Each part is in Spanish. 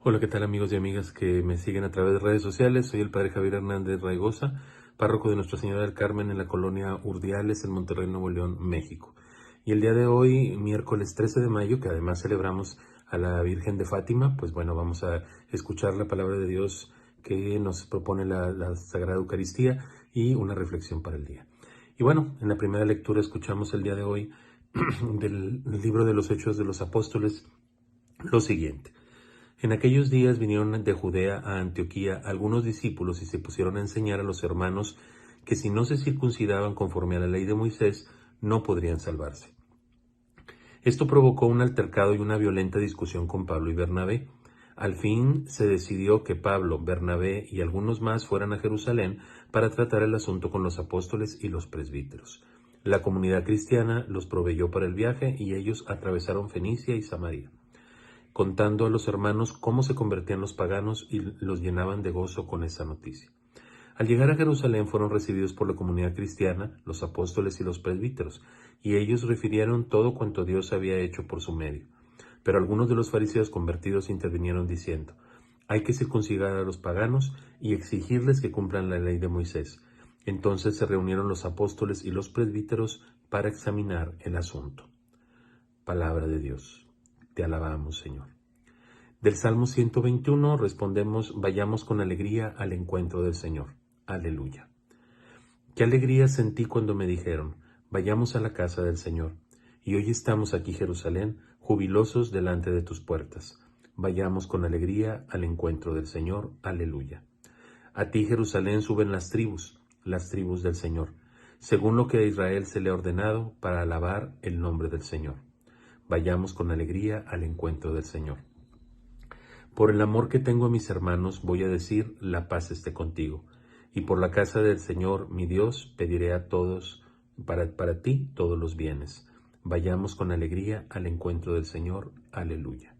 Hola, ¿qué tal amigos y amigas que me siguen a través de redes sociales? Soy el Padre Javier Hernández Raigosa, párroco de Nuestra Señora del Carmen en la colonia Urdiales, en Monterrey, Nuevo León, México. Y el día de hoy, miércoles 13 de mayo, que además celebramos a la Virgen de Fátima, pues bueno, vamos a escuchar la palabra de Dios que nos propone la Sagrada Eucaristía y una reflexión para el día. Y bueno, en la primera lectura escuchamos el día de hoy del libro de los Hechos de los Apóstoles lo siguiente. En aquellos días vinieron de Judea a Antioquía algunos discípulos y se pusieron a enseñar a los hermanos que si no se circuncidaban conforme a la ley de Moisés, no podrían salvarse. Esto provocó un altercado y una violenta discusión con Pablo y Bernabé. Al fin se decidió que Pablo, Bernabé y algunos más fueran a Jerusalén para tratar el asunto con los apóstoles y los presbíteros. La comunidad cristiana los proveyó para el viaje y ellos atravesaron Fenicia y Samaria, contando a los hermanos cómo se convertían los paganos y los llenaban de gozo con esa noticia. Al llegar a Jerusalén fueron recibidos por la comunidad cristiana, los apóstoles y los presbíteros, y ellos refirieron todo cuanto Dios había hecho por su medio. Pero algunos de los fariseos convertidos intervinieron diciendo: hay que circuncidar a los paganos y exigirles que cumplan la ley de Moisés. Entonces se reunieron los apóstoles y los presbíteros para examinar el asunto. Palabra de Dios. Te alabamos, Señor. Del Salmo 121 respondemos: vayamos con alegría al encuentro del Señor. Aleluya. Qué alegría sentí cuando me dijeron: vayamos a la casa del Señor. Y hoy estamos aquí, Jerusalén, jubilosos delante de tus puertas. Vayamos con alegría al encuentro del Señor. Aleluya. A ti, Jerusalén, suben las tribus del Señor, según lo que a Israel se le ha ordenado, para alabar el nombre del Señor. Vayamos con alegría al encuentro del Señor. Por el amor que tengo a mis hermanos, voy a decir: la paz esté contigo. Y por la casa del Señor, mi Dios, pediré a todos, para ti, todos los bienes. Vayamos con alegría al encuentro del Señor. Aleluya.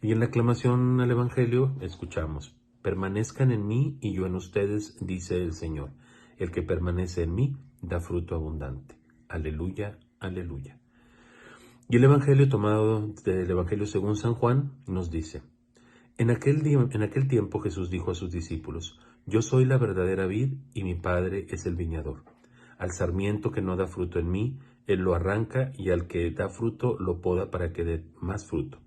Y en la aclamación al Evangelio escuchamos: permanezcan en mí y yo en ustedes, dice el Señor. El que permanece en mí da fruto abundante. Aleluya, aleluya. Y el Evangelio tomado del Evangelio según San Juan nos dice: en aquel tiempo Jesús dijo a sus discípulos: yo soy la verdadera vid y mi Padre es el viñador. Al sarmiento que no da fruto en mí, Él lo arranca, y al que da fruto lo poda para que dé más fruto.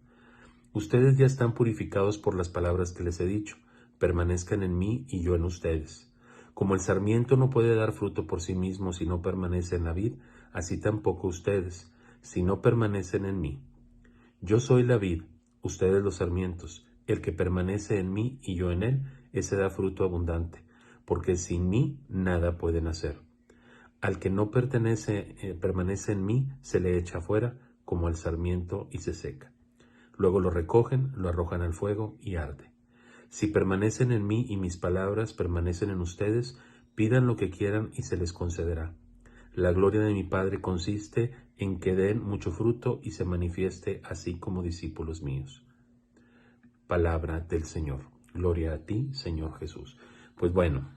Ustedes ya están purificados por las palabras que les he dicho. Permanezcan en mí y yo en ustedes. Como el sarmiento no puede dar fruto por sí mismo si no permanece en la vid, así tampoco ustedes, si no permanecen en mí. Yo soy la vid, ustedes los sarmientos. El que permanece en mí y yo en él, ese da fruto abundante, porque sin mí nada pueden hacer. Al que no permanece en mí, se le echa fuera como al sarmiento y se seca. Luego lo recogen, lo arrojan al fuego y arde. Si permanecen en mí y mis palabras permanecen en ustedes, pidan lo que quieran y se les concederá. La gloria de mi Padre consiste en que den mucho fruto y se manifieste así como discípulos míos. Palabra del Señor. Gloria a ti, Señor Jesús. Pues bueno,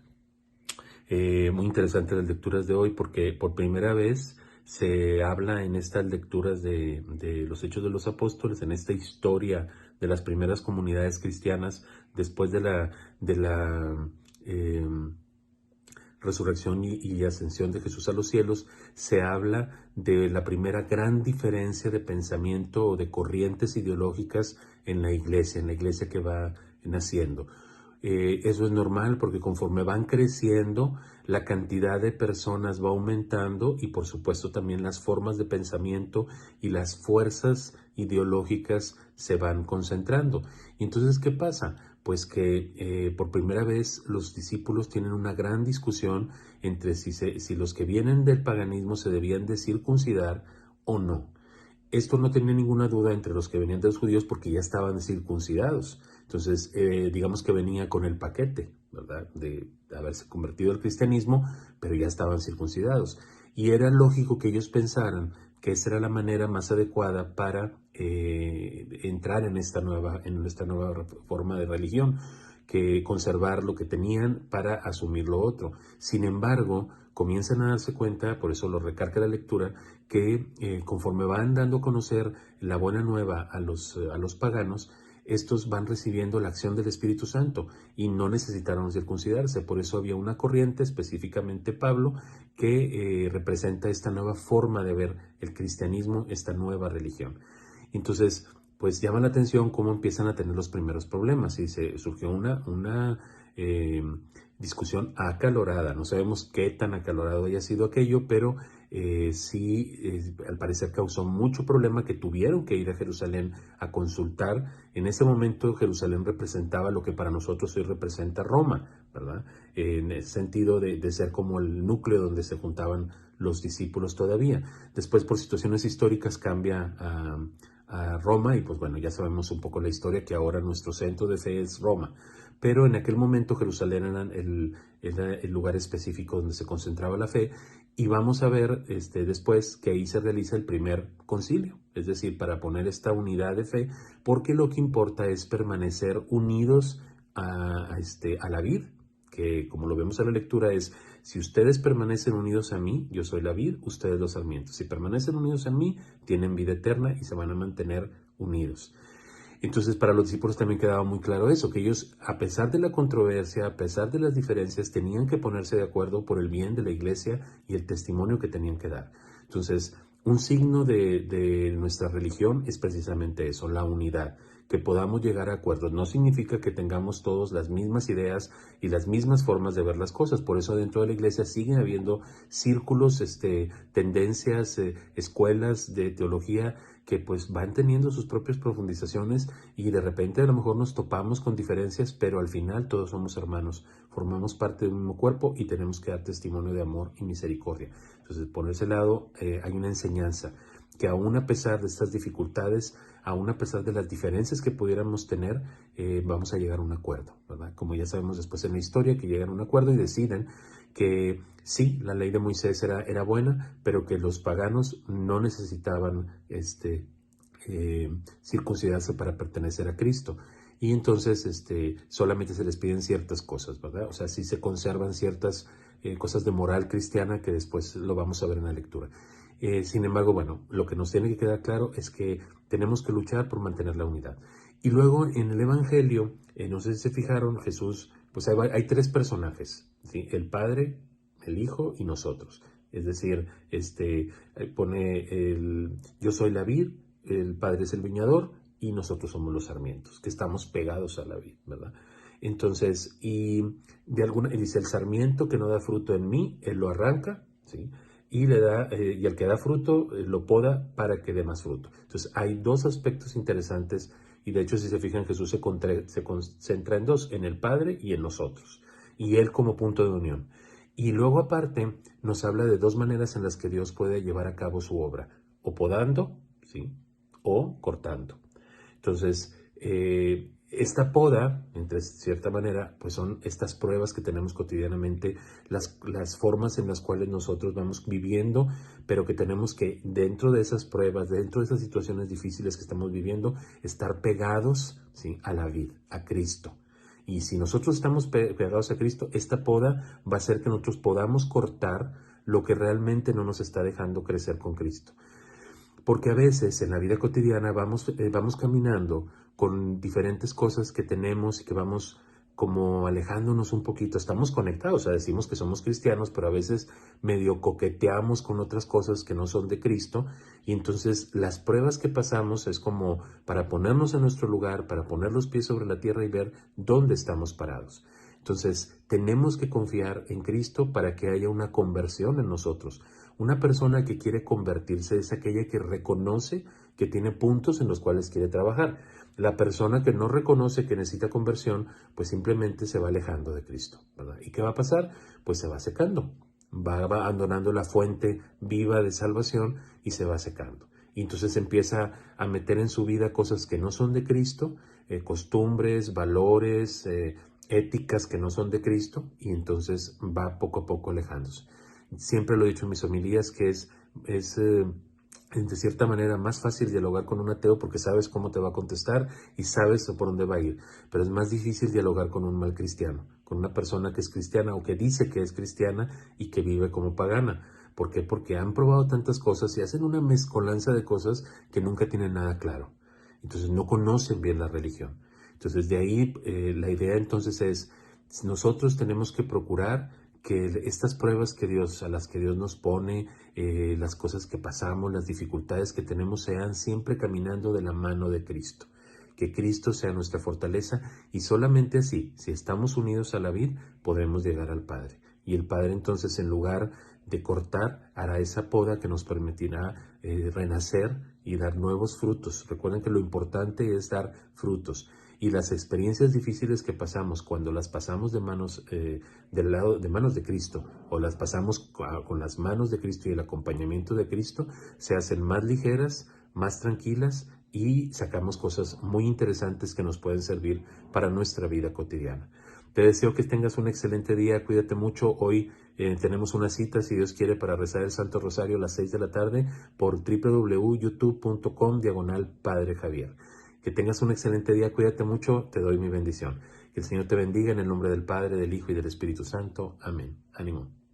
muy interesantes las lecturas de hoy, porque por primera vez se habla en estas lecturas de los Hechos de los Apóstoles, en esta historia de las primeras comunidades cristianas después de la resurrección y ascensión de Jesús a los cielos. Se habla de la primera gran diferencia de pensamiento o de corrientes ideológicas en la iglesia que va naciendo. Eso es normal, porque conforme van creciendo, la cantidad de personas va aumentando y por supuesto también las formas de pensamiento y las fuerzas ideológicas se van concentrando. Y entonces, ¿qué pasa? Pues que por primera vez los discípulos tienen una gran discusión entre si los que vienen del paganismo se debían de circuncidar o no. Esto no tenía ninguna duda entre los que venían de los judíos, porque ya estaban circuncidados. Entonces, digamos que venía con el paquete, ¿verdad?, de haberse convertido al cristianismo, pero ya estaban circuncidados. Y era lógico que ellos pensaran que esa era la manera más adecuada para entrar en esta nueva forma de religión, que conservar lo que tenían para asumir lo otro. Sin embargo, comienzan a darse cuenta, por eso lo recarga la lectura, que conforme van dando a conocer la buena nueva a los paganos, estos van recibiendo la acción del Espíritu Santo y no necesitaron circuncidarse. Por eso había una corriente, específicamente Pablo, que representa esta nueva forma de ver el cristianismo, esta nueva religión. Entonces, pues llama la atención cómo empiezan a tener los primeros problemas y surgió una discusión acalorada. No sabemos qué tan acalorado haya sido aquello, pero sí, al parecer causó mucho problema, que tuvieron que ir a Jerusalén a consultar. En ese momento Jerusalén representaba lo que para nosotros hoy representa Roma, ¿verdad? En el sentido de ser como el núcleo donde se juntaban los discípulos todavía. Después, por situaciones históricas, cambia a Roma y pues bueno, ya sabemos un poco la historia, que ahora nuestro centro de fe es Roma. Pero en aquel momento Jerusalén era el lugar específico donde se concentraba la fe, y vamos a ver después que ahí se realiza el primer concilio, es decir, para poner esta unidad de fe, porque lo que importa es permanecer unidos a la vid, que como lo vemos en la lectura es: si ustedes permanecen unidos a mí, yo soy la vid, ustedes los sarmientos. Si permanecen unidos a mí, tienen vida eterna y se van a mantener unidos. Entonces, para los discípulos también quedaba muy claro eso, que ellos, a pesar de la controversia, a pesar de las diferencias, tenían que ponerse de acuerdo por el bien de la iglesia y el testimonio que tenían que dar. Entonces, un signo de nuestra religión es precisamente eso, la unidad, que podamos llegar a acuerdos. No significa que tengamos todos las mismas ideas y las mismas formas de ver las cosas. Por eso dentro de la iglesia siguen habiendo círculos, tendencias, escuelas de teología que pues van teniendo sus propias profundizaciones, y de repente a lo mejor nos topamos con diferencias, pero al final todos somos hermanos, formamos parte de un mismo cuerpo y tenemos que dar testimonio de amor y misericordia. Entonces, por ese lado hay una enseñanza que aún a pesar de estas dificultades, aún a pesar de las diferencias que pudiéramos tener, vamos a llegar a un acuerdo, ¿verdad? Como ya sabemos después en la historia, que llegan a un acuerdo y deciden que sí, la ley de Moisés era buena, pero que los paganos no necesitaban circuncidarse para pertenecer a Cristo. Y entonces solamente se les piden ciertas cosas, ¿verdad? O sea, sí se conservan ciertas cosas de moral cristiana, que después lo vamos a ver en la lectura. Sin embargo, bueno, lo que nos tiene que quedar claro es que tenemos que luchar por mantener la unidad. Y luego en el Evangelio, no sé si se fijaron, Jesús, pues hay tres personajes, ¿sí? El Padre, el Hijo y nosotros. Es decir, pone yo soy la vid, el Padre es el viñador y nosotros somos los sarmientos, que estamos pegados a la vid, ¿verdad? Entonces, y dice: el sarmiento que no da fruto en mí, él lo arranca, ¿sí? Y y al que da fruto, lo poda para que dé más fruto. Entonces, hay dos aspectos interesantes, y de hecho, si se fijan, Jesús se concentra en dos: en el Padre y en nosotros, y él como punto de unión. Y luego aparte nos habla de dos maneras en las que Dios puede llevar a cabo su obra: o podando, ¿sí?, o cortando. Entonces, esta poda, entre cierta manera, pues son estas pruebas que tenemos cotidianamente, las formas en las cuales nosotros vamos viviendo, pero que tenemos que, dentro de esas pruebas, dentro de esas situaciones difíciles que estamos viviendo, estar pegados, ¿sí?, a la vid, a Cristo. Y si nosotros estamos pegados a Cristo, esta poda va a hacer que nosotros podamos cortar lo que realmente no nos está dejando crecer con Cristo. Porque a veces en la vida cotidiana vamos caminando con diferentes cosas que tenemos y que vamos como alejándonos un poquito. Estamos conectados, o sea, decimos que somos cristianos, pero a veces medio coqueteamos con otras cosas que no son de Cristo, y entonces las pruebas que pasamos es como para ponernos en nuestro lugar, para poner los pies sobre la tierra y ver dónde estamos parados. Entonces, tenemos que confiar en Cristo para que haya una conversión en nosotros. Una persona que quiere convertirse es aquella que reconoce que tiene puntos en los cuales quiere trabajar. La persona que no reconoce que necesita conversión, pues simplemente se va alejando de Cristo, ¿verdad? ¿Y qué va a pasar? Pues se va secando, va abandonando la fuente viva de salvación y se va secando. Y entonces empieza a meter en su vida cosas que no son de Cristo, costumbres, valores, éticas que no son de Cristo, y entonces va poco a poco alejándose. Siempre lo he dicho en mis homilías que es de cierta manera más fácil dialogar con un ateo porque sabes cómo te va a contestar y sabes por dónde va a ir, pero es más difícil dialogar con un mal cristiano, con una persona que es cristiana o que dice que es cristiana y que vive como pagana. ¿Por qué? Porque han probado tantas cosas y hacen una mezcolanza de cosas que nunca tienen nada claro. Entonces no conocen bien la religión. Entonces de ahí la idea entonces es, nosotros tenemos que procurar que estas pruebas a las que Dios nos pone, las cosas que pasamos, las dificultades que tenemos, sean siempre caminando de la mano de Cristo. Que Cristo sea nuestra fortaleza y solamente así, si estamos unidos a la vid, podremos llegar al Padre. Y el Padre entonces, en lugar de cortar, hará esa poda que nos permitirá renacer y dar nuevos frutos. Recuerden que lo importante es dar frutos. Y las experiencias difíciles que pasamos, cuando las pasamos de manos de manos de Cristo, o las pasamos con las manos de Cristo y el acompañamiento de Cristo, se hacen más ligeras, más tranquilas, y sacamos cosas muy interesantes que nos pueden servir para nuestra vida cotidiana. Te deseo que tengas un excelente día, cuídate mucho. Hoy tenemos una cita, si Dios quiere, para rezar el Santo Rosario a las 6 de la tarde por www.youtube.com/Padre Javier. Que tengas un excelente día, cuídate mucho, te doy mi bendición. Que el Señor te bendiga en el nombre del Padre, del Hijo y del Espíritu Santo. Amén. Ánimo.